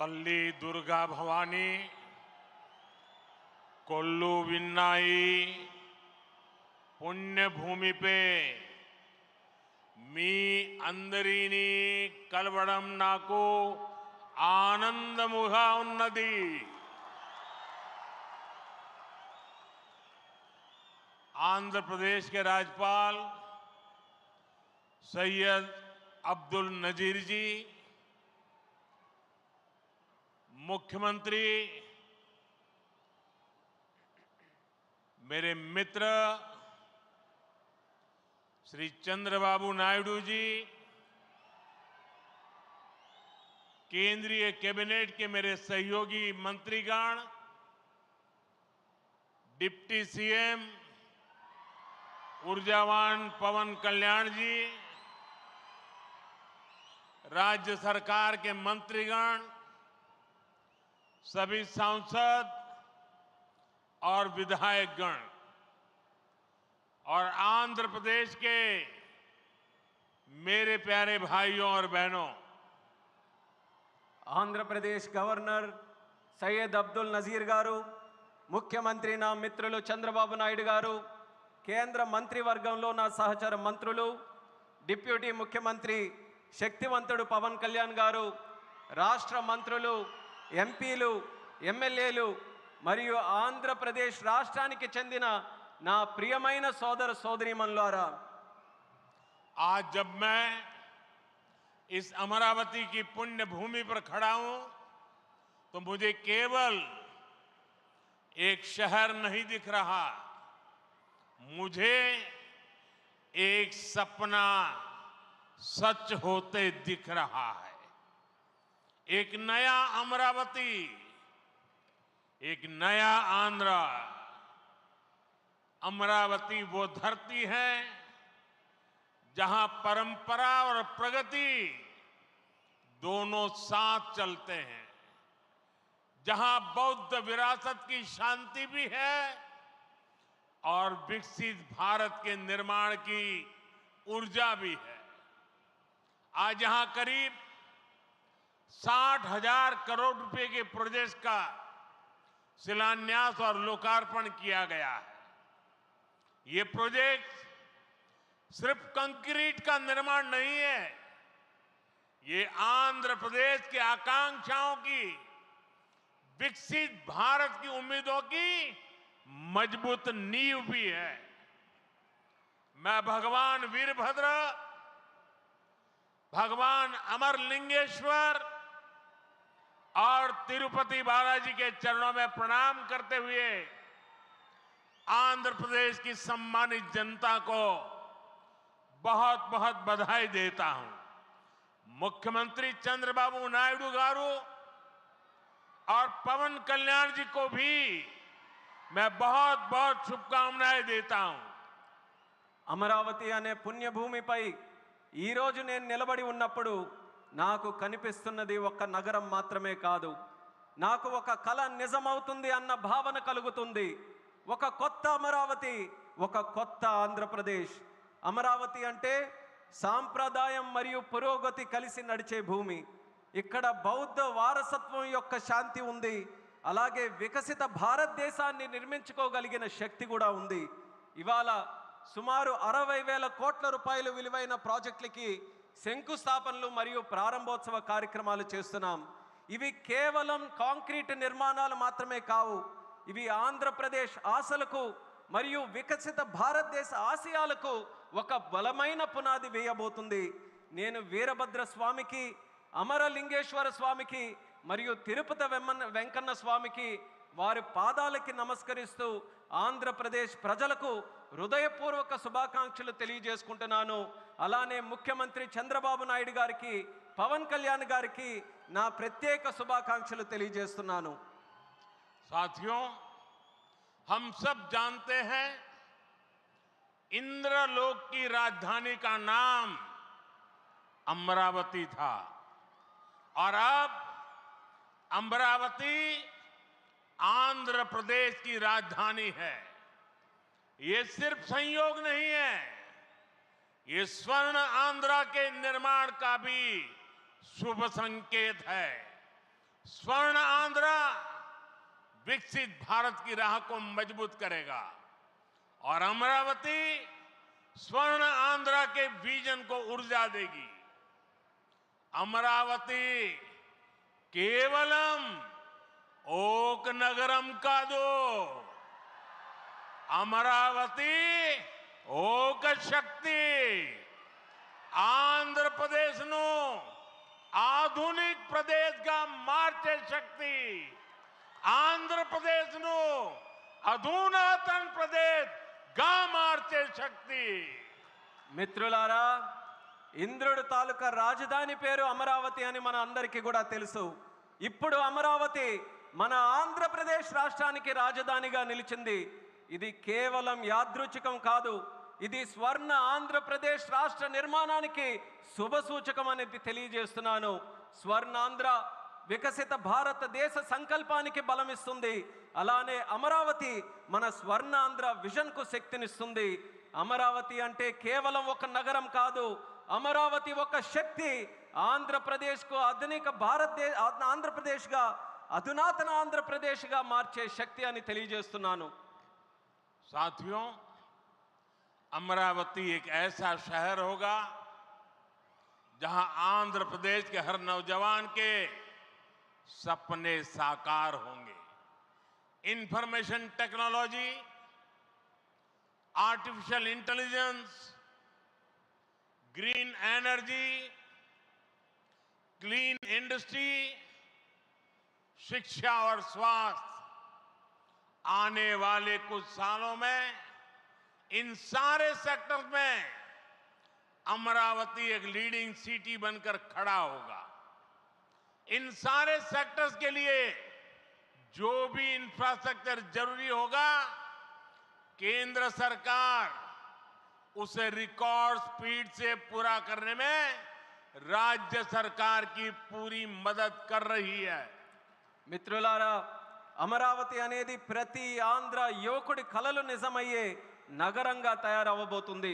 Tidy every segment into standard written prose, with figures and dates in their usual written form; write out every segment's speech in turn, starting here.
तल्ली दुर्गा भवानी कोल्लू विन्नाई पुण्य भूमि पे मी अंदरीनी कलवड़म नाको आनंदमुगा उन्नति आंध्र प्रदेश के राज्यपाल सैयद अब्दुल नजीर जी, मुख्यमंत्री, मेरे मित्र श्री चंद्रबाबू नायडू जी, केंद्रीय कैबिनेट के मेरे सहयोगी मंत्रीगण, डिप्टी सीएम ऊर्जावान पवन कल्याण जी, राज्य सरकार के मंत्रीगण, सभी सांसद और विधायकगण और आंध्र प्रदेश के मेरे प्यारे भाइयों और बहनों, आंध्र प्रदेश गवर्नर सैयद अब्दुल नजीर गारू, मुख्यमंत्री ना मित्रुలు చంద్రబాబు నాయుడు గారు, కేంద్ర మంత్రివర్గంలో నా సహచర మంత్రులు, డిప్యూటీ ముఖ్యమంత్రి శక్తివంతుడు పవన్ కళ్యాణ్ గారు, రాష్ట్ర మంత్రులు, ఎంపీలు, ఎమ్మెల్యేలు మరియు ఆంధ్రప్రదేశ్ రాష్ట్రానికి చెందిన నా ప్రియమైన సోదర సోదరీమణులారా, आज जब मैं इस अमरावती की पुण्य भूमि पर खड़ा हूं तो मुझे केवल एक शहर नहीं दिख रहा, मुझे एक सपना सच होते दिख रहा है। एक नया अमरावती, एक नया आंध्र। अमरावती वो धरती है जहां परंपरा और प्रगति दोनों साथ चलते हैं, जहां बौद्ध विरासत की शांति भी है और विकसित भारत के निर्माण की ऊर्जा भी है। आज यहां करीब 60,000 करोड़ रुपए के प्रोजेक्ट का शिलान्यास और लोकार्पण किया गया है। ये प्रोजेक्ट सिर्फ कंक्रीट का निर्माण नहीं है, ये आंध्र प्रदेश की आकांक्षाओं की, विकसित भारत की उम्मीदों की मजबूत नींव भी है। मैं भगवान वीरभद्र, भगवान अमरलिंगेश्वर और तिरुपति बालाजी के चरणों में प्रणाम करते हुए आंध्र प्रदेश की सम्मानित जनता को बहुत बहुत बधाई देता हूं। मुख्यमंत्री चंद्रबाबू नायडू गारू और पवन कल्याण जी को भी मैं बहुत बहुत शुभकामनाएं देता हूं। అమరావతి అనే పుణ్యభూమిపై ఈరోజు నేను నిలబడి ఉన్నప్పుడు నాకు కనిపిస్తున్నది ఒక నగరం మాత్రమే కాదు, నాకు ఒక కల నిజమవుతుంది అన్న భావన కలుగుతుంది. ఒక కొత్త అమరావతి, ఒక కొత్త ఆంధ్రప్రదేశ్. అమరావతి అంటే సాంప్రదాయం మరియు పురోగతి కలిసి నడిచే భూమి. ఇక్కడ బౌద్ధ వారసత్వం యొక్క శాంతి ఉంది, అలాగే వికసిత భారతదేశాన్ని నిర్మించుకోగలిగిన శక్తి కూడా ఉంది. ఇవాళ సుమారు 60,000 కోట్ల రూపాయలు విలువైన ప్రాజెక్టులకి శంకుస్థాపనలు మరియు ప్రారంభోత్సవ కార్యక్రమాలు చేస్తున్నాం. ఇవి కేవలం కాంక్రీట్ నిర్మాణాలు మాత్రమే కావు, ఇవి ఆంధ్రప్రదేశ్ ఆశలకు మరియు వికసిత భారతదేశ ఆశయాలకు ఒక బలమైన పునాది వేయబోతుంది. నేను వీరభద్ర స్వామికి, అమరలింగేశ్వర స్వామికి మరియు తిరుపతి వెంకన్న స్వామికి వారి పాదాలకి నమస్కరిస్తూ ఆంధ్రప్రదేశ్ ప్రజలకు హృదయపూర్వక శుభాకాంక్షలు తెలియజేసుకుంటున్నాను. అలానే ముఖ్యమంత్రి చంద్రబాబు నాయుడు గారికి, పవన్ కళ్యాణ్ గారికి నా ప్రత్యేక శుభాకాంక్షలు తెలియజేస్తున్నాను. साथियों, हम सब जानते हैं इंद्रलोक की राजधानी का नाम अमरावती था और अब अमरावती आंध्र प्रदेश की राजधानी है। ये सिर्फ संयोग नहीं है, ये स्वर्ण आंध्रा के निर्माण का भी शुभ संकेत है। स्वर्ण आंध्र विकसित भारत की राह को मजबूत करेगा और अमरावती स्वर्ण आंध्र के विजन को ऊर्जा देगी। अमरावती केवलम ओक नगरम कादो, अमरावती ओक शक्ति आंध्र प्रदेश नो आधुनिक प्रदेश का मार्चे शक्ति, आंध्र प्रदेश नो अधुनातन प्रदेश गा मार्चे शक्ति। మిత్రులారా, ఇంద్రుడు తాలూకా రాజధాని పేరు అమరావతి అని మన అందరికీ కూడా తెలుసు. ఇప్పుడు అమరావతి మన ఆంధ్రప్రదేశ్ రాష్ట్రానికి రాజధానిగా నిలిచింది. ఇది కేవలం యాదృచ్ఛికం కాదు, ఇది స్వర్ణ ఆంధ్రప్రదేశ్ రాష్ట్ర నిర్మాణానికి శుభ సూచకం అనేది తెలియజేస్తున్నాను. స్వర్ణాంధ్ర వికసిత భారతదేశ సంకల్పానికి బలమిస్తుంది. అలానే అమరావతి మన స్వర్ణాంధ్ర విజన్కు శక్తినిస్తుంది. అమరావతి అంటే కేవలం ఒక నగరం కాదు, అమరావతి ఒక శక్తి. ఆంధ్రప్రదేశ్కు ఆధునిక ఆంధ్రప్రదేశ్గా అధునాతన ఆంధ్రప్రదేశ్గా మార్చే శక్తి అని తెలియజేస్తున్నాను. साथियों, अमरावती एक ऐसा शहर होगा जहां आंध्र प्रदेश के हर नौजवान के सपने साकार होंगे। Information technology, artificial intelligence, green energy, clean industry, शिक्षा और स्वास्थ्य, आने वाले कुछ सालों में इन सारे सेक्टर्स में अमरावती एक लीडिंग सिटी बनकर खड़ा होगा। इन सारे सेक्टर्स के लिए जो भी इंफ्रास्ट्रक्चर जरूरी होगा, केंद्र सरकार उसे रिकॉर्ड स्पीड से पूरा करने में राज्य सरकार की पूरी मदद कर रही है। మిత్రులారా, అమరావతి అనేది ప్రతి ఆంధ్ర యువకుడి కలలు నిజమయ్యే నగరంగా తయారవ్వబోతుంది.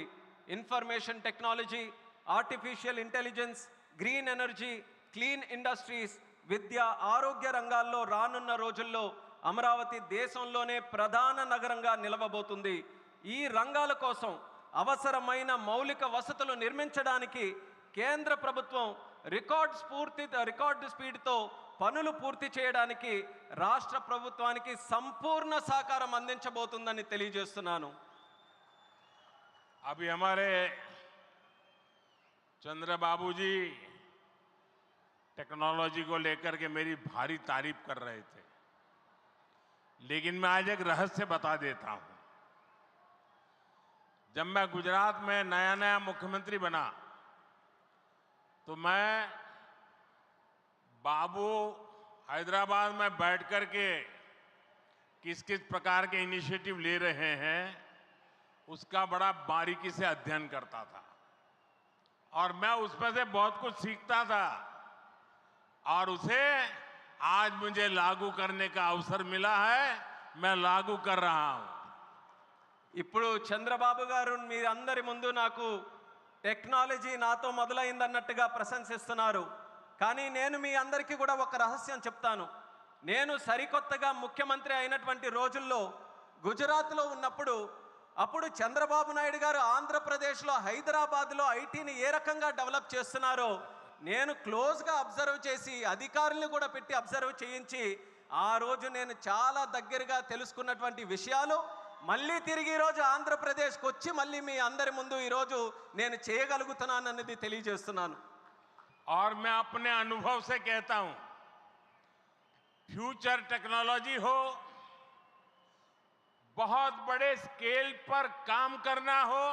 Information technology, artificial intelligence, green energy, clean industries, విద్య, ఆరోగ్య రంగాల్లో రానున్న రోజుల్లో అమరావతి దేశంలోనే ప్రధాన నగరంగా నిలవబోతుంది. ఈ రంగాల కోసం అవసరమైన మౌలిక వసతులు నిర్మించడానికి కేంద్ర ప్రభుత్వం రికార్డు స్పీడ్తో పనులు పూర్తి చేయడానికి రాష్ట్ర ప్రభుత్వానికి సంపూర్ణ సహకారం అందించబోతుందని తెలియజేస్తున్నాను. अभी हमारे चंद्रबाबू जी टेक्नोलॉजी को लेकर के मेरी भारी तारीफ कर रहे थे, लेकिन मैं आज एक रहस्य बता देता हूं। जब मैं गुजरात में नया मुख्यमंत्री बना तो मैं बाबू हैदराबाद में बैठ कर के किस किस प्रकार के इनिशिएटिव ले रहे हैं उसका बड़ा बारीकी से अध्ययन करता था और मैं उसमें से बहुत कुछ सीखता था और उसे आज मुझे लागू करने का अवसर मिला है, मैं लागू कर रहा हूं। ఇప్పుడు చంద్రబాబు గారు మీ అందరి ముందు నాకు టెక్నాలజీ నాతో మొదలైందన్నట్టుగా ప్రశంసిస్తున్నారు. కానీ నేను మీ అందరికీ కూడా ఒక రహస్యం చెప్తాను. నేను సరికొత్తగా ముఖ్యమంత్రి అయినటువంటి రోజుల్లో గుజరాత్లో ఉన్నప్పుడు అప్పుడు చంద్రబాబు నాయుడు గారు ఆంధ్రప్రదేశ్లో హైదరాబాద్లో ఐటీని ఏ రకంగా డెవలప్ చేస్తున్నారో నేను క్లోజ్గా అబ్జర్వ్ చేసి అధికారులను కూడా పెట్టి అబ్జర్వ్ చేయించి ఆ రోజు నేను చాలా దగ్గరగా తెలుసుకున్నటువంటి విషయాలు మళ్ళీ తిరిగి ఈరోజు ఆంధ్రప్రదేశ్కి వచ్చి మళ్ళీ మీ అందరి ముందు ఈరోజు నేను చేయగలుగుతున్నానన్నది తెలియజేస్తున్నాను. और मैं अपने अनुभव से कहता हूं, फ्यूचर टेक्नोलॉजी हो, बहुत बड़े स्केल पर काम करना हो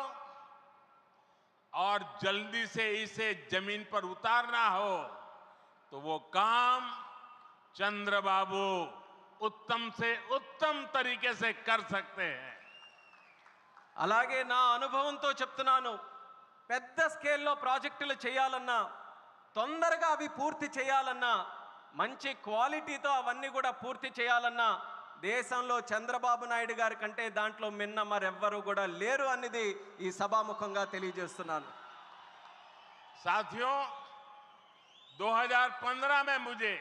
और जल्दी से इसे जमीन पर उतारना हो तो वो काम चंद्रबाबू उत्तम से उत्तम तरीके से कर सकते हैं. అలాగే నా అనుభవంతో చెప్తున్నాను, పెద్ద స్కేల్లో ప్రాజెక్టులు చేయాలన్నా తొందరగా అవి పూర్తి చేయాలన్నా మంచి క్వాలిటీతో అవన్నీ కూడా పూర్తి చేయాలన్నా దేశంలో చంద్రబాబు నాయుడు గారి కంటే దాంట్లో మిన్న మరెవ్వరూ కూడా లేరు అనేది ఈ సభాముఖంగా తెలియజేస్తున్నాను. साथियों, 2015 में मुझे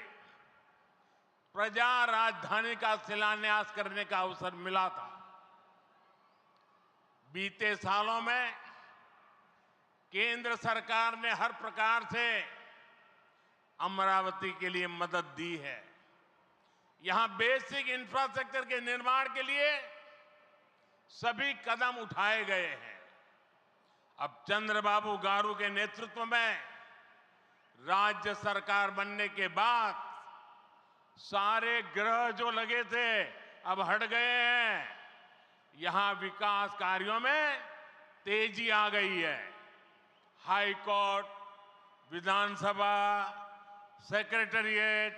प्रजा राजधानी का शिलान्यास करने का अवसर मिला था। बीते सालों में केंद्र सरकार ने हर प्रकार से अमरावती के लिए मदद दी है। यहां बेसिक इंफ्रास्ट्रक्चर के निर्माण के लिए सभी कदम उठाए गए हैं। अब चंद्रबाबू गारू के नेतृत्व में राज्य सरकार बनने के बाद सारे ग्रह जो लगे थे अब हट गए हैं। यहां विकास कार्यों में तेजी आ गई है। हाई कोर्ट, विधानसभा, सेक्रेटेरिएट,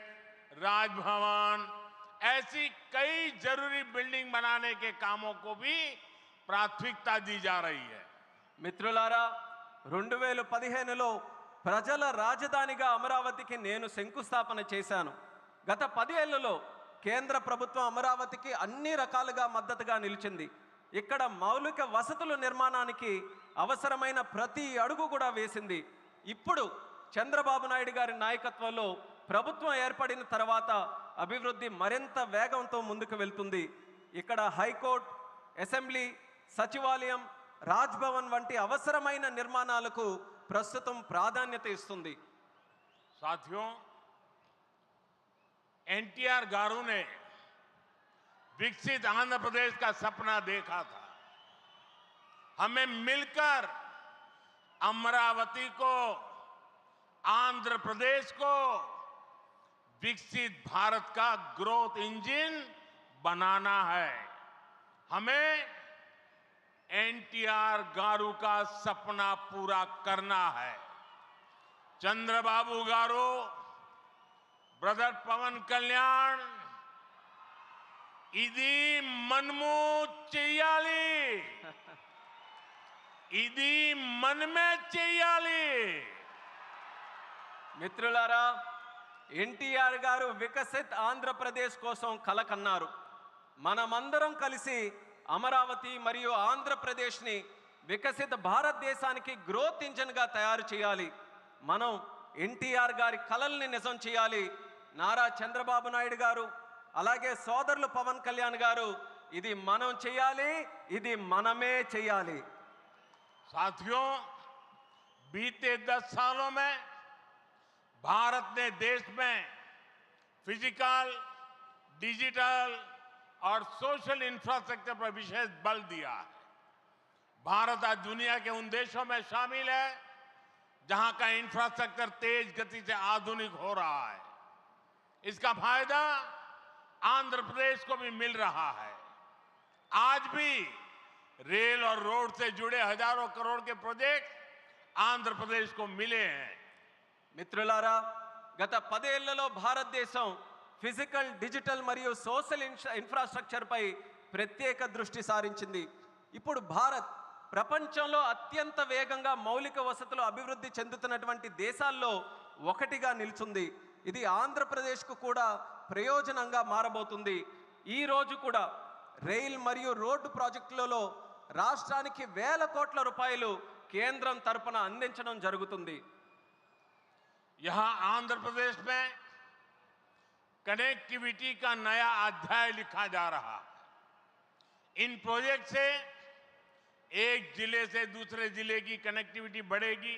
राजभवन, ऐसी कई जरूरी बिल्डिंग बनाने के कामों को भी प्राथमिकता दी जा रही है। మిత్రులారా 2015లో ప్రజల రాజధానిగా అమరావతికి నేను శంకుస్థాపన చేశాను. గత 10 ఏళ్లలో కేంద్ర ప్రభుత్వం అమరావతికి అన్ని రకాలుగా మద్దతుగా నిలిచింది. ఇక్కడ మౌలిక వసతుల నిర్మాణానికి అవసరమైన ప్రతి అడుగు కూడా వేసింది. ఇప్పుడు చంద్రబాబు నాయుడు గారి నాయకత్వంలో ప్రభుత్వం ఏర్పడిన తర్వాత అభివృద్ధి మరింత వేగంతో ముందుకు వెళ్తుంది. ఇక్కడ హైకోర్టు, అసెంబ్లీ, సచివాలయం, రాజ్భవన్ వంటి అవసరమైన నిర్మాణాలకు ప్రస్తుతం ప్రాధాన్యత ఇస్తుంది. साथियों, एनटीआर गारू ने विकसित आंध्र प्रदेश का सपना देखा था। हमें मिलकर अमरावती को, आंध्र प्रदेश को विकसित भारत का ग्रोथ इंजन बनाना है। हमें एनटीआर गारू का सपना पूरा करना है। चंद्रबाबू गारू, ब्रदर पवन कल्याण, इदी मनमू చెయ్యాలి, ఇది మనమే చెయ్యాలి. మిత్రులారా, ఎన్టీఆర్ గారు వికసిత్ ఆంధ్రప్రదేశ్ కోసం కల కన్నారు. మనమందరం కలిసి అమరావతి మరియు ఆంధ్రప్రదేశ్ని వికసిత భారతదేశానికి గ్రోత్ ఇంజన్గా తయారు చేయాలి. మనం ఎన్టీఆర్ గారి కలల్ని నిజం చేయాలి. నారా చంద్రబాబు నాయుడు గారు, అలాగే సోదరులు పవన్ కళ్యాణ్ గారు, ఇది మనం చేయాలి, ఇది మనమే చేయాలి. साथियों, बीते 10 सालों में भारत ने देश में फिजिकल, डिजिटल और सोशल इंफ्रास्ट्रक्चर पर विशेष बल दिया है। भारत आज दुनिया के उन देशों में शामिल है जहां का इंफ्रास्ट्रक्चर तेज गति से आधुनिक हो रहा है। इसका फायदा आंध्र प्रदेश को भी मिल रहा है। आज भी रेल और रोड से जुड़े हजारों करोड़ के प्रोजेक्ट आंध्र प्रदेश को मिले हैं। మిత్రులారా, గత 10 ఏళ్లలో భారతదేశం ఫిజికల్, డిజిటల్ మరియు సోషల్ ఇన్ఫ్రాస్ట్రక్చర్ పై ప్రత్యేక దృష్టి సారించింది. ఇప్పుడు భారత్ ప్రపంచంలో అత్యంత వేగంగా మౌలిక వసతులు అభివృద్ధి చెందుతున్నటువంటి దేశాల్లో ఒకటిగా నిలుచుంది. ఇది ఆంధ్రప్రదేశ్కు కూడా ప్రయోజనంగా మారబోతుంది. ఈ రోజు కూడా రైల్ మరియు రోడ్డు ప్రాజెక్టులలో రాష్ట్రానికి వేల కోట్ల రూపాయలు కేంద్రం తరపున అందించడం జరుగుతుంది. यहां आंध्र प्रदेश में कनेक्टिविटी का नया अध्याय लिखा जा रहा है। इन प्रोजेक्ट से एक जिले से दूसरे जिले की कनेक्टिविटी बढ़ेगी,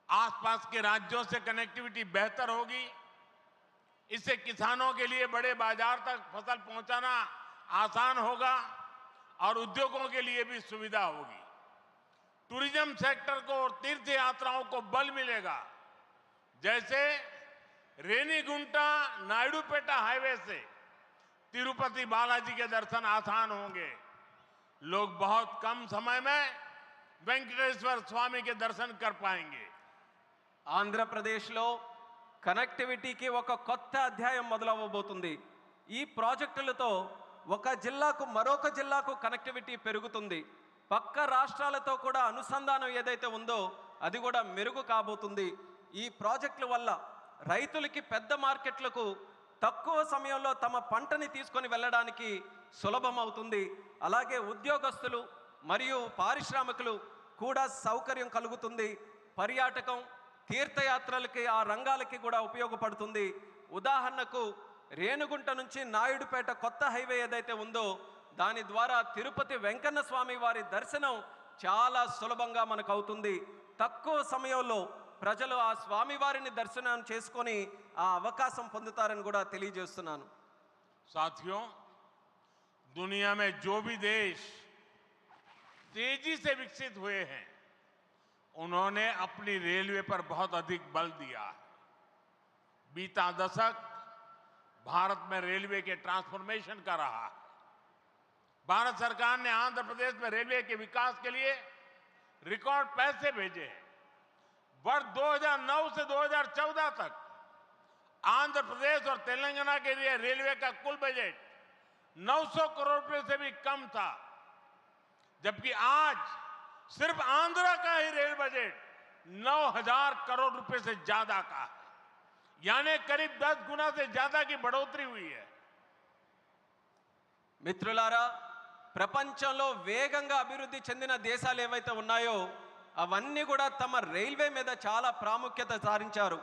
आसपास के राज्यों से कनेक्टिविटी बेहतर होगी। इससे किसानों के लिए बड़े बाजार तक फसल पहुंचाना आसान होगा और उद्योगों के लिए भी सुविधा होगी। टूरिज्म सेक्टर को और तीर्थ यात्राओं को बल मिलेगा। जैसे रेनीगुंटा नायडूपेटा हाईवे से तिरुपति बालाजी के दर्शन आसान होंगे। लोग बहुत कम समय में वेंकटेश्वर स्वामी के दर्शन कर पाएंगे। ఆంధ్రప్రదేశ్లో కనెక్టివిటీకి ఒక కొత్త అధ్యాయం మొదలవబోతుంది. ఈ ప్రాజెక్టులతో ఒక జిల్లాకు మరొక జిల్లాకు కనెక్టివిటీ పెరుగుతుంది. పక్క రాష్ట్రాలతో కూడా అనుసంధానం ఏదైతే ఉందో అది కూడా మెరుగు కాబోతుంది. ఈ ప్రాజెక్టుల వల్ల రైతులకి పెద్ద మార్కెట్లకు తక్కువ సమయంలో తమ పంటని తీసుకొని వెళ్ళడానికి సులభం అవుతుంది. అలాగే ఉద్యోగస్తులు మరియు పారిశ్రామికులు కూడా సౌకర్యం కలుగుతుంది. పర్యాటకం, తీర్థయాత్రలకి, ఆ రంగాలకి కూడా ఉపయోగపడుతుంది. ఉదాహరణకు రేణుగుంట నుంచి నాయుడుపేట కొత్త హైవే ఏదైతే ఉందో దాని ద్వారా తిరుపతి వెంకన్న స్వామి వారి దర్శనం చాలా సులభంగా మనకు అవుతుంది. తక్కువ సమయంలో ప్రజలు ఆ స్వామి వారిని దర్శనం చేసుకొని ఆ అవకాశం పొందుతారని కూడా తెలియజేస్తున్నాను. साथियों, दुनिया में जो भी देश तेजी से विकसित हुए हैं उन्होंने अपनी रेलवे पर बहुत अधिक बल दिया है। बीता दशक भारत में रेलवे के ट्रांसफॉर्मेशन का रहा है। भारत सरकार ने आंध्र प्रदेश में रेलवे के विकास के लिए रिकॉर्ड पैसे भेजे हैं। वर्ष 2009 से 2014 तक आंध्र प्रदेश और तेलंगाना के लिए रेलवे का कुल बजट 900 करोड़ रुपए से भी कम था, जबकि आज सिर्फ आंध्र का ही रेल बजट 9000 करोड़ रुपए से ज्यादा का है, यानी करीब 10 गुना से ज्यादा की बढ़ोतरी हुई है। మిత్రులారా, ప్రపంచంలో వేగంగా అభివృద్ధి చెందిన దేశాలు ఏవైతే ఉన్నాయో అవన్నీ కూడా తమ రైల్వే మీద చాలా ప్రాముఖ్యత సారించారు.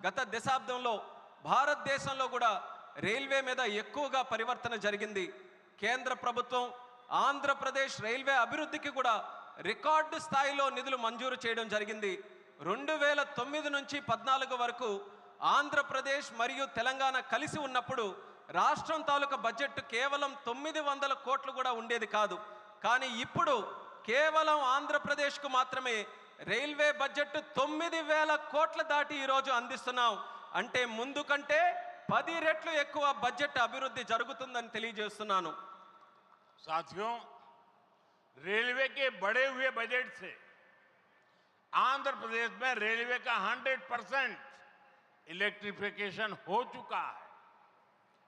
గత దశాబ్దంలో భారతదేశంలో కూడా రైల్వే మీద ఎక్కువగా పరివర్తన జరిగింది. కేంద్ర ప్రభుత్వం ఆంధ్రప్రదేశ్ రైల్వే అభివృద్ధికి కూడా రికార్డు స్థాయిలో నిధులు మంజూరు చేయడం జరిగింది. 2009 నుంచి 14 వరకు ఆంధ్రప్రదేశ్ మరియు తెలంగాణ కలిసి ఉన్నప్పుడు రాష్ట్రం తాలూకా బడ్జెట్ కేవలం 900 కోట్లు కూడా ఉండేది కాదు. కానీ ఇప్పుడు కేవలం ఆంధ్రప్రదేశ్కు మాత్రమే రైల్వే బడ్జెట్ 9000 కోట్ల దాటి ఈరోజు అందిస్తున్నాం. అంటే ముందు కంటే 10 రెట్లు ఎక్కువ బడ్జెట్ అభివృద్ధి జరుగుతుందని తెలియజేస్తున్నాను. साथियों, रेलवे के बढ़े हुए बजट से आंध्र प्रदेश में रेलवे का 100% इलेक्ट्रिफिकेशन हो चुका है।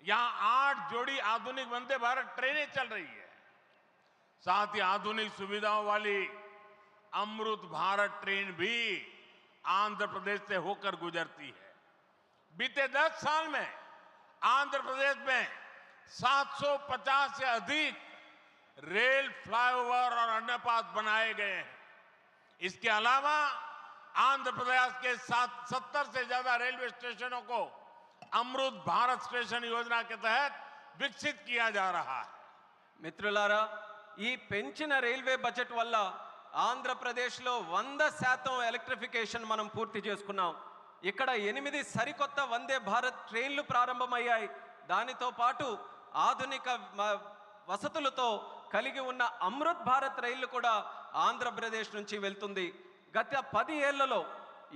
यहां 8 जोड़ी आधुनिक वंदे भारत ट्रेनें चल रही है। साथ ही आधुनिक सुविधाओं वाली अमृत भारत ट्रेन भी आंध्र प्रदेश से होकर गुजरती है। बीते 10 साल में आंध्र प्रदेश में 750 से अधिक रेल फ्लाईओवर और अंडरपास बनाए गए हैं। इसके अलावा आंध्र प्रदेश के 70 से ज्यादा रेलवे स्टेशनों को अमृत भारत स्टेशन योजना के तहत विकसित किया जा रहा है। మిత్రులారా, ఈ పెంచిన రైల్వే బడ్జెట్ వల్ల ఆంధ్రప్రదేశ్లో 100% ఎలక్ట్రిఫికేషన్ మనం పూర్తి చేసుకున్నాం. ఇక్కడ 8 సరికొత్త వందే భారత్ ట్రైన్లు ప్రారంభమయ్యాయి. దానితో పాటు ఆధునిక వసతులతో కలిగి ఉన్న అమృత్ భారత్ రైళ్లు కూడా ఆంధ్రప్రదేశ్ నుంచి వెళ్తుంది. గత 10 ఏళ్లలో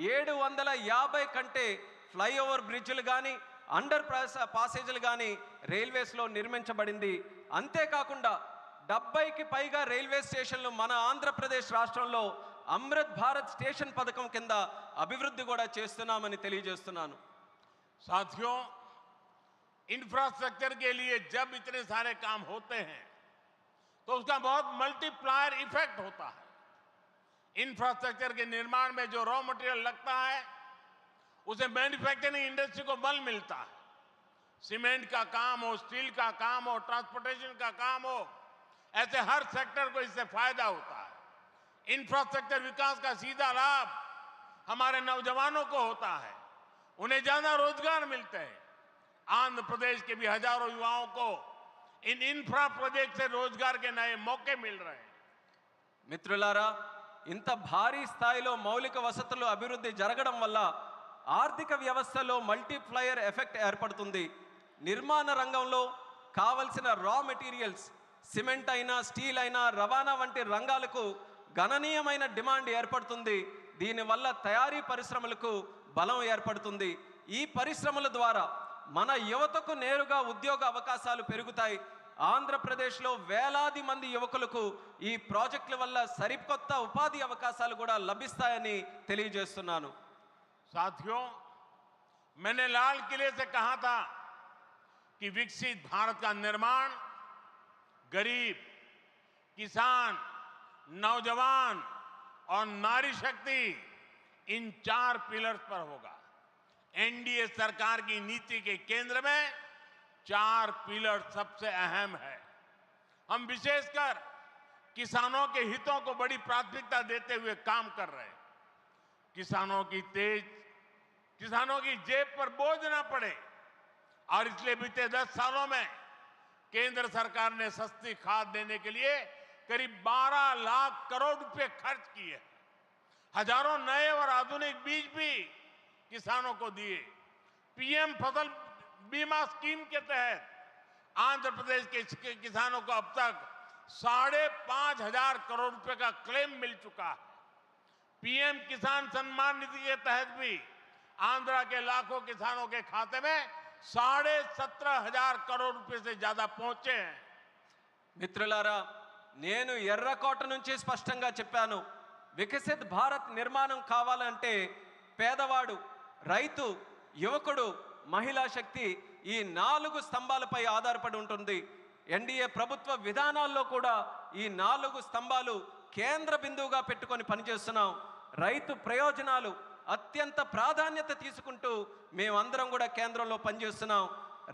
750 కంటే ఫ్లైఓవర్ బ్రిడ్జ్లు కానీ అండర్ పాసేజీలు కానీ రైల్వేస్లో నిర్మించబడింది. అంతేకాకుండా 70కి పైగా రైల్వే స్టేషన్లు మన ఆంధ్రప్రదేశ్ రాష్ట్రంలో అమృత్ భారత్ స్టేషన్ పథకం కింద అభివృద్ధి కూడా చేస్తున్నామని తెలియజేస్తున్నాను. साथियों, इंफ्रास्ट्रक्चर के लिए जब इतने सारे काम होते हैं तो उसका बहुत मल्टीप्लायर इफेक्ट होता है। इंफ्रास्ट्रक्चर के निर्माण में जो रॉ मटेरियल लगता है उसे मैन्युफैक्चरिंग इंडस्ट्री को बल मिलता है। सीमेंट का काम हो, स्टील का काम हो, ट्रांसपोर्टेशन का काम हो, ऐसे हर सेक्टर को इससे फायदा होता है। इंफ्रास्ट्रक्चर विकास का सीधा लाभ हमारे नौजवानों को होता है, उन्हें ज्यादा रोजगार मिलते हैं। आंध्र प्रदेश के भी हजारों युवाओं को इन इंफ्रा प्रोजेक्ट से रोजगार के नए मौके मिल रहे हैं। మిత్రులారా, ఇంత భారీ స్థాయిలో మౌలిక వసతులు అభివృద్ధి జరగడం వల్ల ఆర్థిక వ్యవస్థలో మల్టీప్లయర్ ఎఫెక్ట్ ఏర్పడుతుంది. నిర్మాణ రంగంలో కావలసిన రా మెటీరియల్స్ సిమెంట్ అయినా, స్టీల్ అయినా, రవాణా వంటి రంగాలకు గణనీయమైన డిమాండ్ ఏర్పడుతుంది. దీనివల్ల తయారీ పరిశ్రమలకు బలం ఏర్పడుతుంది. ఈ పరిశ్రమల ద్వారా మన యువతకు నేరుగా ఉద్యోగ అవకాశాలు పెరుగుతాయి. ఆంధ్రప్రదేశ్లో వేలాది మంది యువకులకు ఈ ప్రాజెక్టుల వల్ల సరికొత్త ఉపాధి అవకాశాలు కూడా లభిస్తాయని తెలియజేస్తున్నాను. साथियों, मैंने लाल किले से कहा था कि विकसित भारत का निर्माण गरीब, किसान, नौजवान और नारी शक्ति इन 4 पिलर्स पर होगा। एनडीए सरकार की नीति के केंद्र में 4 पिलर सबसे अहम है। हम विशेषकर किसानों के हितों को बड़ी प्राथमिकता देते हुए काम कर रहे हैं। किसानों की जेब पर बोझ ना पड़े, और इसलिए बीते 10 सालों में केंद्र सरकार ने सस्ती खाद देने के लिए करीब 12 लाख करोड़ रुपए खर्च किए। हजारों नए और आधुनिक बीज भी किसानों को दिए। पीएम फसल बीमा स्कीम के तहत आंध्र प्रदेश के किसानों को अब तक 5,500 करोड़ रुपए का क्लेम मिल चुका है। पीएम किसान सम्मान निधि के तहत भी आंध्र के लाखों किसानों के खाते में 17,500 करोड़ रुपए से ज्यादा पहुंचे हैं। మిత్రులారా, నేను ఎర్రకోట నుంచి స్పష్టంగా చెప్పాను, వికసిత్ భారత్ నిర్మాణం కావాలంటే పేదవాడు, రైతు, యువకుడు, మహిళా శక్తి ఈ 4 స్తంభాలపై ఆధారపడి ఉంటుంది. ఎన్డీఏ ప్రభుత్వ విధానాల్లో కూడా ఈ 4 స్తంభాలు కేంద్ర బిందువుగా పెట్టుకొని పనిచేస్తున్నాం. రైతు ప్రయోజనాలు అత్యంత ప్రాధాన్యత తీసుకుంటూ మేమందరం కూడా కేంద్రంలో పనిచేస్తున్నాం.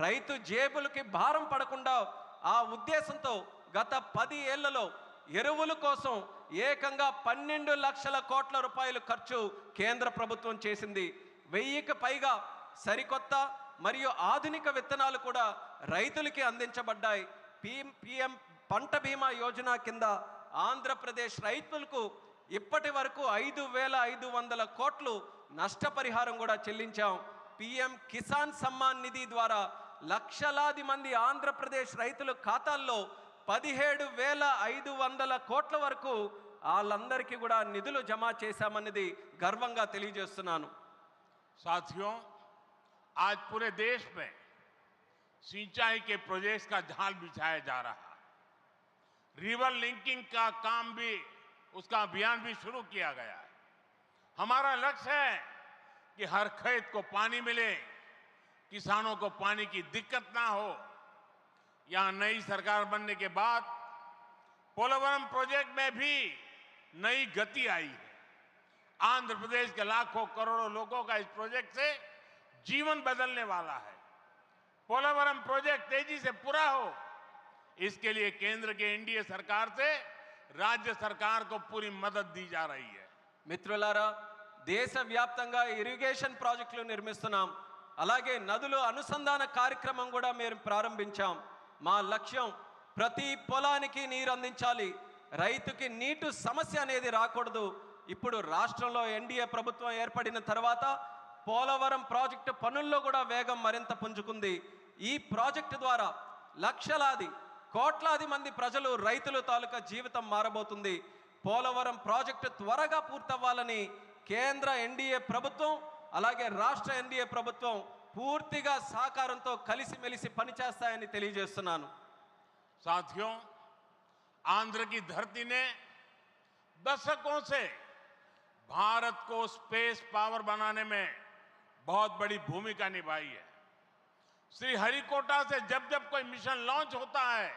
రైతు జేబులకి భారం పడకుండా ఆ ఉద్దేశంతో గత 10 ఏళ్లలో ఎరువుల కోసం ఏకంగా 12 లక్షల కోట్ల రూపాయలు ఖర్చు కేంద్ర ప్రభుత్వం చేసింది. 1000కి పైగా సరికొత్త మరియు ఆధునిక విత్తనాలు కూడా రైతులకి అందించబడ్డాయి. పీఎం పంట బీమా యోజన కింద ఆంధ్రప్రదేశ్ రైతులకు ఇప్పటి వరకు 5,500 కోట్లు నష్టపరిహారం కూడా చెల్లించాం. పీఎం కిసాన్ సమ్మాన్ నిధి ద్వారా లక్షలాది మంది ఆంధ్రప్రదేశ్ రైతుల ఖాతాల్లో 17,500 కోట్ల వరకు వాళ్ళందరికీ కూడా నిధులు జమ చేశామన్నది గర్వంగా తెలియజేస్తున్నాను. साथियों, आज पूरे देश में सिंचाई के प्रोजेक्ट्स का जाल बिछाया जा रहा है। रिवर लिंकिंग का काम भी, उसका अभियान भी शुरू किया गया है। हमारा लक्ष्य है कि हर खेत को पानी मिले, किसानों को पानी की दिक्कत ना हो। यहां नई सरकार बनने के बाद पोलवरम प्रोजेक्ट में भी नई गति आई है। आंध्र प्रदेश के लाखों करोड़ों लोगों का इस प्रोजेक्ट से जीवन बदलने वाला है। पोलवरम प्रोजेक्ट तेजी से पूरा हो, इसके लिए केंद्र के एनडीए सरकार से राज्य सरकार को पूरी मदद दी जा रही है. మిత్రులారా, దేశవ్యాప్తంగా ఇరిగేషన్ ప్రాజెక్టులు నిర్మిస్తున్నాం. అలాగే నదుల అనుసంధాన కార్యక్రమం కూడా మేము ప్రారంభించాం. మా లక్ష్యం ప్రతి పొలానికి నీరు అందించాలి, రైతుకి నీటి సమస్య అనేది రాకూడదు. ఇప్పుడు రాష్ట్రంలో ఎన్డీఏ ప్రభుత్వం ఏర్పడిన తర్వాత పోలవరం ప్రాజెక్టు పనుల్లో కూడా వేగం మరింత పుంజుకుంది. ఈ ప్రాజెక్టు ద్వారా లక్షలాది కోట్లాది మంది ప్రజలు, రైతుల తాలూకా జీవితం మారబోతుంది. పోలవరం ప్రాజెక్టు త్వరగా పూర్తవ్వాలని కేంద్ర ఎన్డీఏ ప్రభుత్వం అలాగే రాష్ట్ర ఎన్డీఏ ప్రభుత్వం పూర్తిగా సహకారంతో కలిసిమెలిసి పనిచేస్తాయని తెలియజేస్తున్నాను. साथियों, आंध्र की धरती ने दशकों से भारत को स्पेस पावर बनाने में बहुत बड़ी भूमिका निभाई है. श्रीहरिकोटा से जब जब कोई मिशन लॉन्च होता है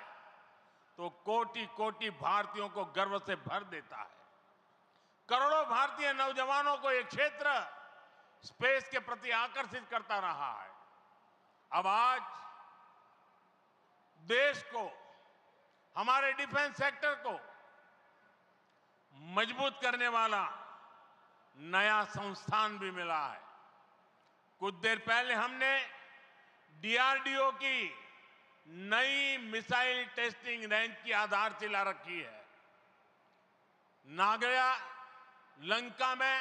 तो कोटि कोटि भारतीयों को गर्व से भर देता है. करोड़ों भारतीय नौजवानों को यह क्षेत्र स्पेस के प्रति आकर्षित करता रहा है. अब आज देश को, हमारे डिफेंस सेक्टर को मजबूत करने वाला नया संस्थान भी मिला है. कुछ देर पहले हमने डीआरडीओ की नई मिसाइल टेस्टिंग रेंज की आधारशिला रखी है. नागरा लंका में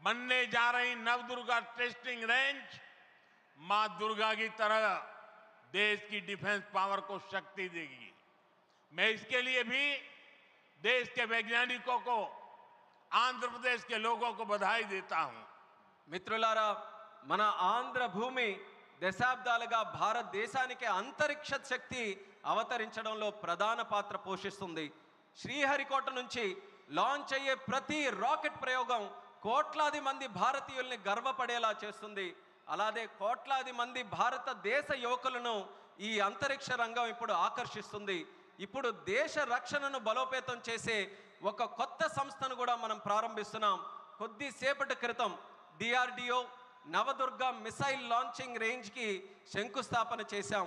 बनने जा रही नवदुर्गा टेस्टिंग रेंज मां दुर्गा की तरह देश की डिफेंस पावर को शक्ति देगी. मैं इसके लिए भी देश के वैज्ञानिकों को, आंध्र प्रदेश के लोगों को बधाई देता हूं. మిత్రులారా, మన ఆంధ్ర భూమి దశాబ్దాలుగా భారతదేశానికి అంతరిక్ష శక్తి అవతరించడంలో ప్రధాన పాత్ర పోషిస్తుంది. శ్రీహరికోట నుంచి లాంచ్ అయ్యే ప్రతి రాకెట్ ప్రయోగం కోట్లాది మంది భారతీయుల్ని గర్వపడేలా చేస్తుంది. అలాగే కోట్లాది మంది భారతదేశ యువకులను ఈ అంతరిక్ష రంగం ఇప్పుడు ఆకర్షిస్తుంది. ఇప్పుడు దేశ రక్షణను బలోపేతం చేసే ఒక కొత్త సంస్థను కూడా మనం ప్రారంభిస్తున్నాం. కొద్దిసేపటి క్రితం డిఆర్డిఓ నవదుర్గ మిసైల్ లాంచింగ్ రేంజ్కి శంకుస్థాపన చేశాం.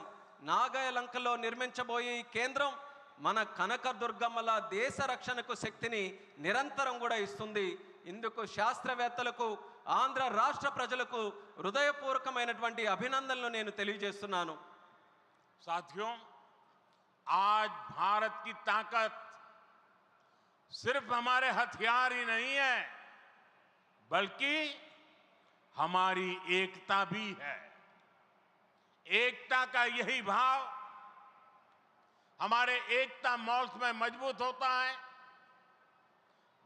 నాగాలంకలో నిర్మించబోయే ఈ కేంద్రం మన కనకదుర్గమ్మల దేశ రక్షణకు శక్తిని నిరంతరం కూడా ఇస్తుంది. ఇందుకు శాస్త్రవేత్తలకు ఆంధ్ర రాష్ట్ర ప్రజలకు హృదయపూర్వకమైనటువంటి అభినందనలు నేను తెలియజేస్తున్నాను. साथियों, आज भारत की ताकत सिर्फ हमारे हथियार ही नहीं है, बल्कि हमारी एकता भी है। एकता का यही भाव हमारे एकता मॉल्स में मजबूत होता है।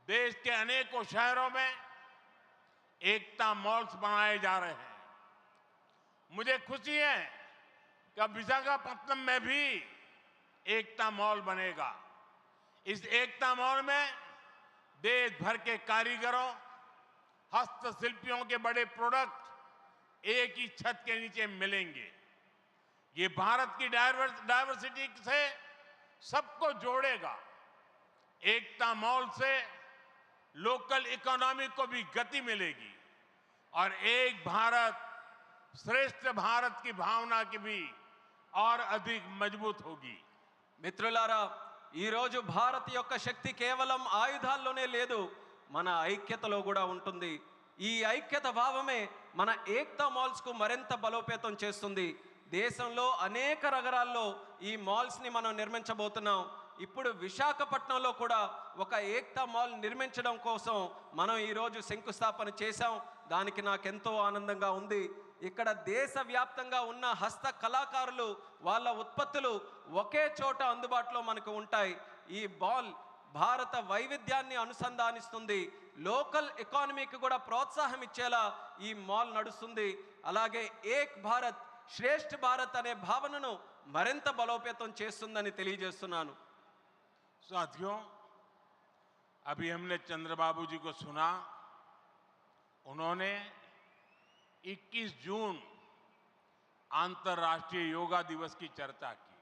देश के अनेकों शहरों में एकता मॉल्स बनाए जा रहे हैं। मुझे खुशी है कि अब विशाखापट्टनम में भी एकता मॉल बनेगा। इस एकता मॉल में देश भर के कारीगरों, हस्तशिल्पियों के बड़े प्रोडक्ट एक ही छत के नीचे मिलेंगे। ये भारत की डायवर्सिटी से सबको जोड़ेगा। एकता मॉल से लोकल इकोनॉमी को भी गति मिलेगी और एक भारत श्रेष्ठ भारत की भावना की भी और अधिक मजबूत होगी। మిత్రులారా, ఈరోజు భారత్ యొక్క శక్తి కేవలం ఆయుధాల్లోనే లేదు, మన ఐక్యతలో కూడా ఉంటుంది. ఈ ఐక్యత భావమే మన ఏక్తా మాల్స్కు మరింత బలోపేతం చేస్తుంది. దేశంలో అనేక నగరాల్లో ఈ మాల్స్ని మనం నిర్మించబోతున్నాం. ఇప్పుడు విశాఖపట్నంలో కూడా ఒక ఏక్తా మాల్ నిర్మించడం కోసం మనం ఈరోజు శంకుస్థాపన చేశాం. దానికి నాకెంతో ఆనందంగా ఉంది. ఇక్కడ దేశవ్యాప్తంగా ఉన్న హస్త కళాకారులు వాళ్ళ ఉత్పత్తులు ఒకే చోట అందుబాటులో మనకు ఉంటాయి. ఈ మాల్ భారత వైవిధ్యాన్ని అనుసంధానిస్తుంది. లోకల్ ఎకానమీకి కూడా ప్రోత్సాహం ఇచ్చేలా ఈ మాల్ నడుస్తుంది. అలాగే ఏక్ భారత్ శ్రేష్ఠ భారత్ అనే భావనను మరింత బలోపేతం చేస్తుందని తెలియజేస్తున్నాను. साथियों, अभी हमने चंद्रबाबू जी को सुना। उन्होंने 21 जून अंतर्राष्ट्रीय योगा दिवस की चर्चा की।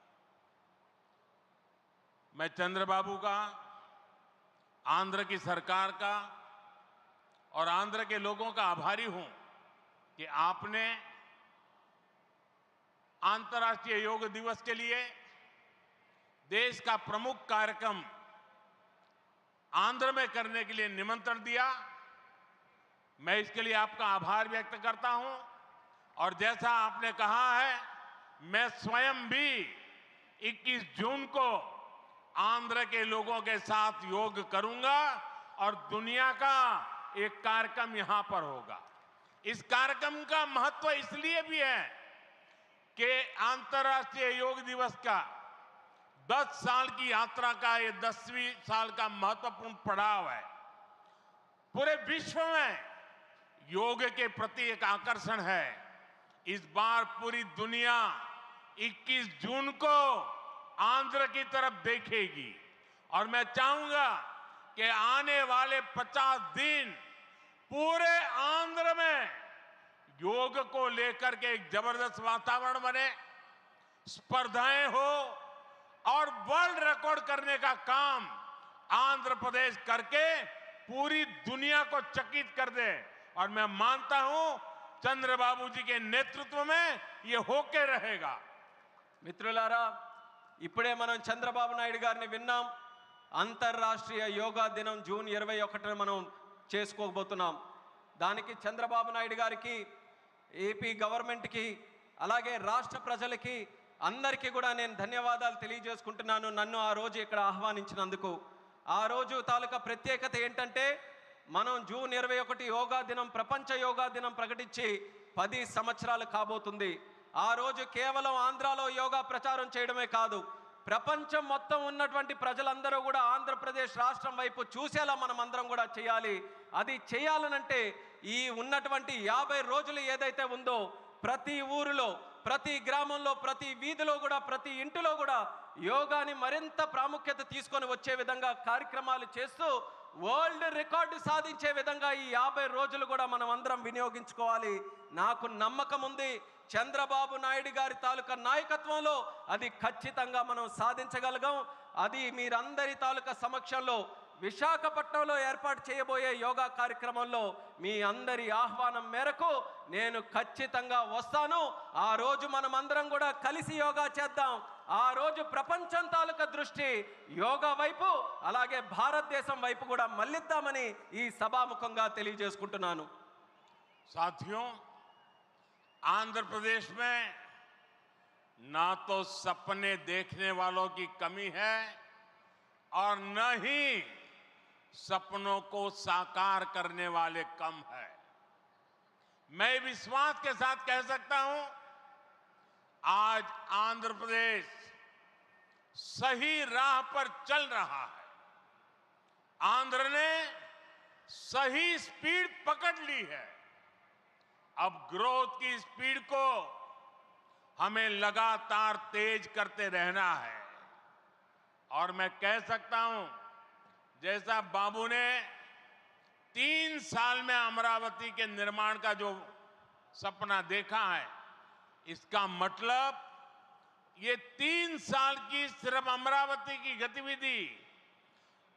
मैं चंद्रबाबू का, आंध्र की सरकार का और आंध्र के लोगों का आभारी हूं कि आपने अंतर्राष्ट्रीय योग दिवस के लिए देश का प्रमुख कार्यक्रम आंध्र में करने के लिए निमंत्रण दिया। मैं इसके लिए आपका आभार व्यक्त करता हूं और जैसा आपने कहा है, मैं स्वयं भी 21 जून को आंध्र के लोगों के साथ योग करूंगा और दुनिया का एक कार्यक्रम यहां पर होगा। इस कार्यक्रम का महत्व इसलिए भी है कि अंतर्राष्ट्रीय योग दिवस का 10 साल की यात्रा का ये 10वीं साल का महत्वपूर्ण पड़ाव है। पूरे विश्व में योग के प्रति एक आकर्षण है। इस बार पूरी दुनिया 21 जून को आंध्र की तरफ देखेगी और मैं चाहूंगा कि आने वाले 50 दिन पूरे आंध्र में योग को लेकर के एक जबरदस्त वातावरण बने, स्पर्धाएं हो और वर्ल्ड रिकॉर्ड करने का काम आंध्र प्रदेश करके पूरी दुनिया को चकित कर दे। और मैं मानता हूं चंद्रबाबू जी के नेतृत्व में ये होके रहेगा। మిత్రులారా, ఇప్పుడే మనం చంద్రబాబు నాయుడు గారిని విన్నాం. అంతర్రాష్ట్రీయ యోగా దినం జూన్ 21న మనం చేసుకోబోతున్నాం. దానికి చంద్రబాబు నాయుడు గారికి, ఏపీ గవర్నమెంట్కి, అలాగే రాష్ట్ర ప్రజలకి అందరికీ కూడా నేను ధన్యవాదాలు తెలియజేసుకుంటున్నాను. నన్ను ఆ రోజు ఇక్కడ ఆహ్వానించినందుకు. ఆ రోజు తాలూకా ప్రత్యేకత ఏంటంటే, మనం జూన్ 21 యోగా దినం, ప్రపంచ యోగా దినం ప్రకటించి 10 సంవత్సరాలు కాబోతుంది. ఆ రోజు కేవలం ఆంధ్రాలో యోగా ప్రచారం చేయడమే కాదు, ప్రపంచం మొత్తం ఉన్నటువంటి ప్రజలందరూ కూడా ఆంధ్రప్రదేశ్ రాష్ట్రం వైపు చూసేలా మనం అందరం కూడా చేయాలి. అది చేయాలనంటే ఈ ఉన్నటువంటి 50 రోజులు ఏదైతే ఉందో, ప్రతి ఊరిలో, ప్రతి గ్రామంలో, ప్రతి వీధిలో కూడా, ప్రతి ఇంటిలో కూడా యోగాని మరింత ప్రాముఖ్యత తీసుకొని వచ్చే విధంగా కార్యక్రమాలు చేస్తూ వరల్డ్ రికార్డు సాధించే విధంగా ఈ 50 రోజులు కూడా మనం అందరం వినియోగించుకోవాలి. నాకు నమ్మకం ఉంది, చంద్రబాబు నాయుడు గారి తాలూకా నాయకత్వంలో అది ఖచ్చితంగా మనం సాధించగలగాం. అది మీరందరి తాలూకా సమక్షంలో విశాఖపట్నంలో ఏర్పాటు చేయబోయే యోగా కార్యక్రమంలో మీ అందరి ఆహ్వానం మేరకు నేను ఖచ్చితంగా వస్తాను. ఆ రోజు మనం అందరం కూడా కలిసి యోగా చేద్దాం. ఆ రోజు ప్రపంచం తాలూకా దృష్టి యోగా వైపు, అలాగే భారతదేశం వైపు కూడా మళ్ళిద్దామని ఈ సభాముఖంగా తెలియజేసుకుంటున్నాను. साथियों, आंध्र प्रदेश में ना तो सपने देखने वालों की कमी है और न ही सपनों को साकार करने वाले कम है। मैं विश्वास के साथ कह सकता हूं, आज आंध्र प्रदेश सही राह पर चल रहा है। आंध्र ने सही स्पीड पकड़ ली है। अब ग्रोथ की स्पीड को हमें लगातार तेज करते रहना है। और मैं कह सकता हूं, जैसा बाबू ने 3 साल में अमरावती के निर्माण का जो सपना देखा है, इसका मतलब ये 3 साल की सिर्फ अमरावती की गतिविधि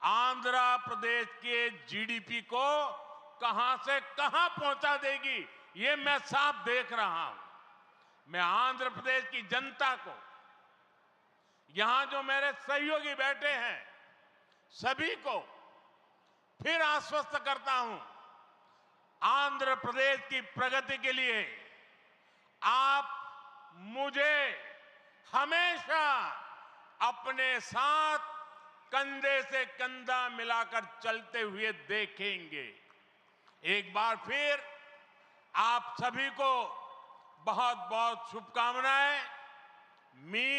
आंध्र प्रदेश के जीडीपी को कहां से कहां पहुंचा देगी, ये मैं साफ देख रहा हूं। मैं आंध्र प्रदेश की जनता को, यहां जो मेरे सहयोगी बैठे हैं, सभी को फिर आश्वस्त करता हूं, आंध्र प्रदेश की प्रगति के लिए आप मुझे हमेशा अपने साथ कंधे से कंधा मिलाकर चलते हुए देखेंगे। एक बार फिर आप सभी को बहुत बहुत शुभकामनाएं। मी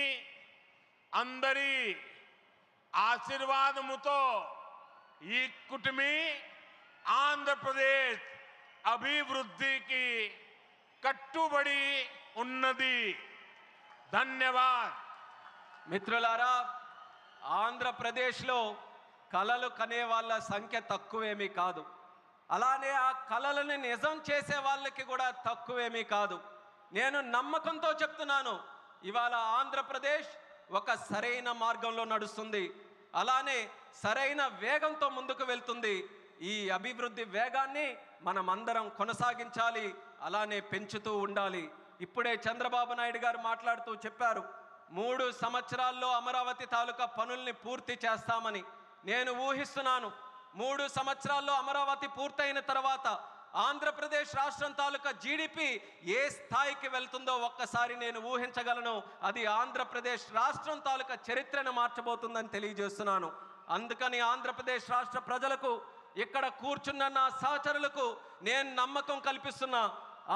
अंदरी ఆశీర్వాదముతో ఈ కుటుంబీ ఆంధ్రప్రదేశ్ అభివృద్ధికి కట్టుబడి ఉన్నది. ధన్యవాద్. మిత్రులారా, ఆంధ్రప్రదేశ్లో కలలు కనే వాళ్ళ సంఖ్య తక్కువేమీ కాదు. అలానే ఆ కలలను నిజం చేసే వాళ్ళకి కూడా తక్కువేమీ కాదు. నేను నమ్మకంతో చెప్తున్నాను, ఇవాళ ఆంధ్రప్రదేశ్ ఒక సరైన మార్గంలో నడుస్తుంది. అలానే సరైన వేగంతో ముందుకు వెళ్తుంది. ఈ అభివృద్ధి వేగాన్ని మనం అందరం కొనసాగించాలి, అలానే పెంచుతూ ఉండాలి. ఇప్పుడే చంద్రబాబు నాయుడు గారు మాట్లాడుతూ చెప్పారు, 3 సంవత్సరాల్లో అమరావతి తాలూకా పనుల్ని పూర్తి చేస్తామని. నేను ఊహిస్తున్నాను, 3 సంవత్సరాల్లో అమరావతి పూర్తయిన తర్వాత ఆంధ్రప్రదేశ్ రాష్ట్రం తాలూకా జీడిపి ఏ స్థాయికి వెళ్తుందో ఒక్కసారి నేను ఊహించగలను. అది ఆంధ్రప్రదేశ్ రాష్ట్రం తాలూకా చరిత్రను మార్చబోతుందని తెలియజేస్తున్నాను. అందుకని ఆంధ్రప్రదేశ్ రాష్ట్ర ప్రజలకు, ఇక్కడ కూర్చున్న నా సహచరులకు నేను నమ్మకం కల్పిస్తున్నా,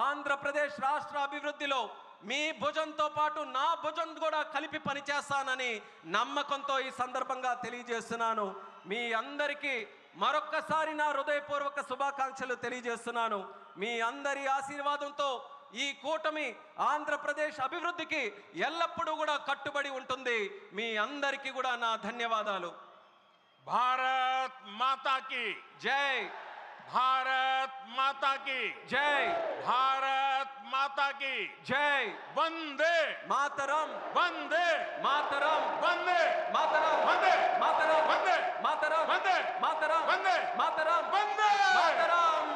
ఆంధ్రప్రదేశ్ రాష్ట్ర అభివృద్ధిలో మీ భుజంతో పాటు నా భుజం కూడా కలిపి పనిచేస్తానని నమ్మకంతో ఈ సందర్భంగా తెలియజేస్తున్నాను. మీ అందరికీ మరొక్కసారి నా హృదయపూర్వక శుభాకాంక్షలు తెలియజేస్తున్నాను. మీ అందరి ఆశీర్వాదంతో ఈ కూటమి ఆంధ్రప్రదేశ్ అభివృద్ధికి ఎల్లప్పుడూ కూడా కట్టుబడి ఉంటుంది. మీ అందరికీ కూడా నా ధన్యవాదాలు. భారత్ మాతా की జై. भारत माता की జై. भारत माता की జై. वंदे మాతరం. वंदे మాతరం. वंदे మాతరం. वंदे మాతరం. वंदे మాతరం. वंदे మాతరం. वंदे మాతరం. वंदे మాతరం.